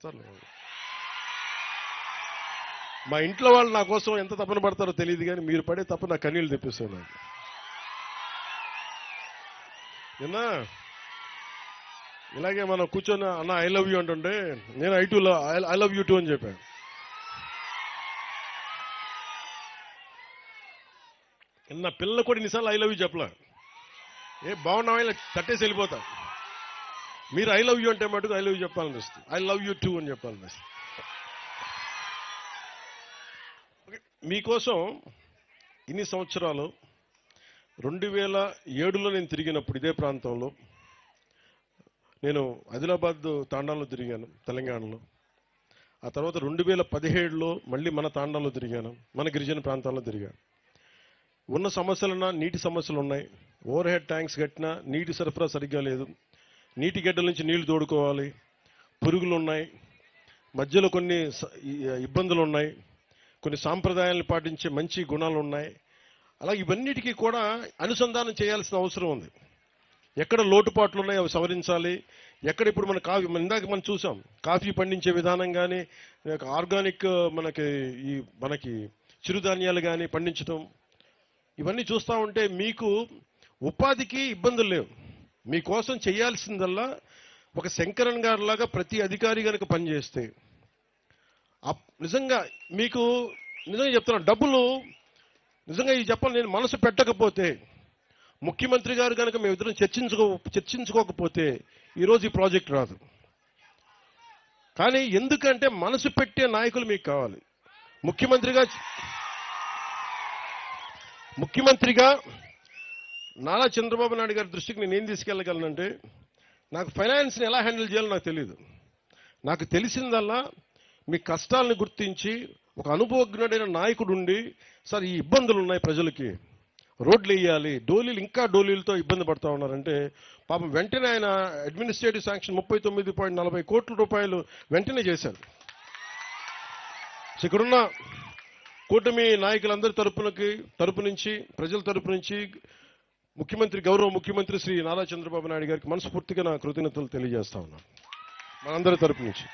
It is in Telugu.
వస్తారు. మా ఇంట్లో వాళ్ళు నా కోసం ఎంత తపన పడతారో తెలియదు, కానీ మీరు పడే తప్ప నా కన్నీళ్ళు తెప్పిస్తాను. నిన్న ఇలాగే మనం కూర్చొని అన్న ఐ లవ్ యూ అంటుంటే నేను ఐ లవ్ యూ టూ అని చెప్పాను. నిన్న పిల్లలు కూడా ఇన్నిసార్లు ఐ లవ్ యూ చెప్పలే. బాగున్నావా ఇలా తట్టేసి వెళ్ళిపోతా. మీరు ఐ లవ్ యూ అంటే మటుకు ఐ లవ్ యూ చెప్పాలనిపిస్తుంది. ఐ లవ్ యూ టూ అని చెప్పాలనిపిస్తుంది. మీకోసం ఇన్ని సంవత్సరాలు 2007లో నేను తిరిగినప్పుడు ఇదే ప్రాంతంలో నేను ఆదిలాబాద్ తాండాలో తిరిగాను, తెలంగాణలో. ఆ తర్వాత 2017లో మళ్ళీ మన తాండాలో తిరిగాను, మన గిరిజన ప్రాంతాల్లో తిరిగాను. ఉన్న సమస్యలున్నా నీటి సమస్యలు ఉన్నాయి. ఓవర్ హెడ్ ట్యాంక్స్ కట్టినా నీటి సరఫరా సరిగ్గా లేదు. నీటి గడ్డల నుంచి నీళ్లు తోడుకోవాలి. పురుగులు ఉన్నాయి, మధ్యలో కొన్ని ఇబ్బందులు ఉన్నాయి, కొన్ని సాంప్రదాయాలను పాటించే మంచి గుణాలు ఉన్నాయి. అలాగే ఇవన్నిటికీ కూడా అనుసంధానం చేయాల్సిన అవసరం ఉంది. ఎక్కడ లోటుపాట్లు ఉన్నాయి అవి సవరించాలి. ఎక్కడ ఇప్పుడు మన ఇందాక మనం చూసాం, కాఫీ పండించే విధానం కానీ, ఆర్గానిక్ మనకి చిరుధాన్యాలు కానీ పండించడం, ఇవన్నీ చూస్తూ ఉంటే మీకు ఉపాధికి ఇబ్బందులు లేవు. మీకోసం చేయాల్సిందల్లా ఒక శంకరన్ గారి లాగా ప్రతి అధికారి కనుక పనిచేస్తే నిజంగా మీకు నిజంగా చెప్తున్నాను, డబ్బులు నిజంగా ఇది చెప్పాలి, నేను మనసు పెట్టకపోతే, ముఖ్యమంత్రి గారు కనుక మేమిద్దరం చర్చించుకోకపోతే ఈరోజు ఈ ప్రాజెక్ట్ రాదు. కానీ ఎందుకంటే మనసు పెట్టే నాయకులు మీకు కావాలి. ముఖ్యమంత్రిగా నారా చంద్రబాబు నాయుడు గారి దృష్టికి నేను ఏం తీసుకెళ్ళగలనంటే, నాకు ఫైనాన్స్ని ఎలా హ్యాండిల్ చేయాలో నాకు తెలియదు. నాకు తెలిసిందల్లా మీ కష్టాలను గుర్తించి ఒక అనుభవజ్ఞుడైన నాయకుడు ఉండి, సార్ ఈ ఇబ్బందులు ఉన్నాయి ప్రజలకి, రోడ్లు వేయాలి, ఇంకా డోలీలతో ఇబ్బంది పడతా ఉన్నారంటే పాపం వెంటనే ఆయన అడ్మినిస్ట్రేటివ్ శాంక్షన్ 39.40 కోట్ల రూపాయలు వెంటనే చేశారు. ఇక్కడున్న కూటమి నాయకులందరి తరపు నుంచి ప్రజల తరపు నుంచి గౌరవ ముఖ్యమంత్రి శ్రీ నారా చంద్రబాబు నాయుడు గారికి మనస్ఫూర్తిగా నా కృతజ్ఞతలు తెలియజేస్తా ఉన్నాను, మనందరి తరపు నుంచి.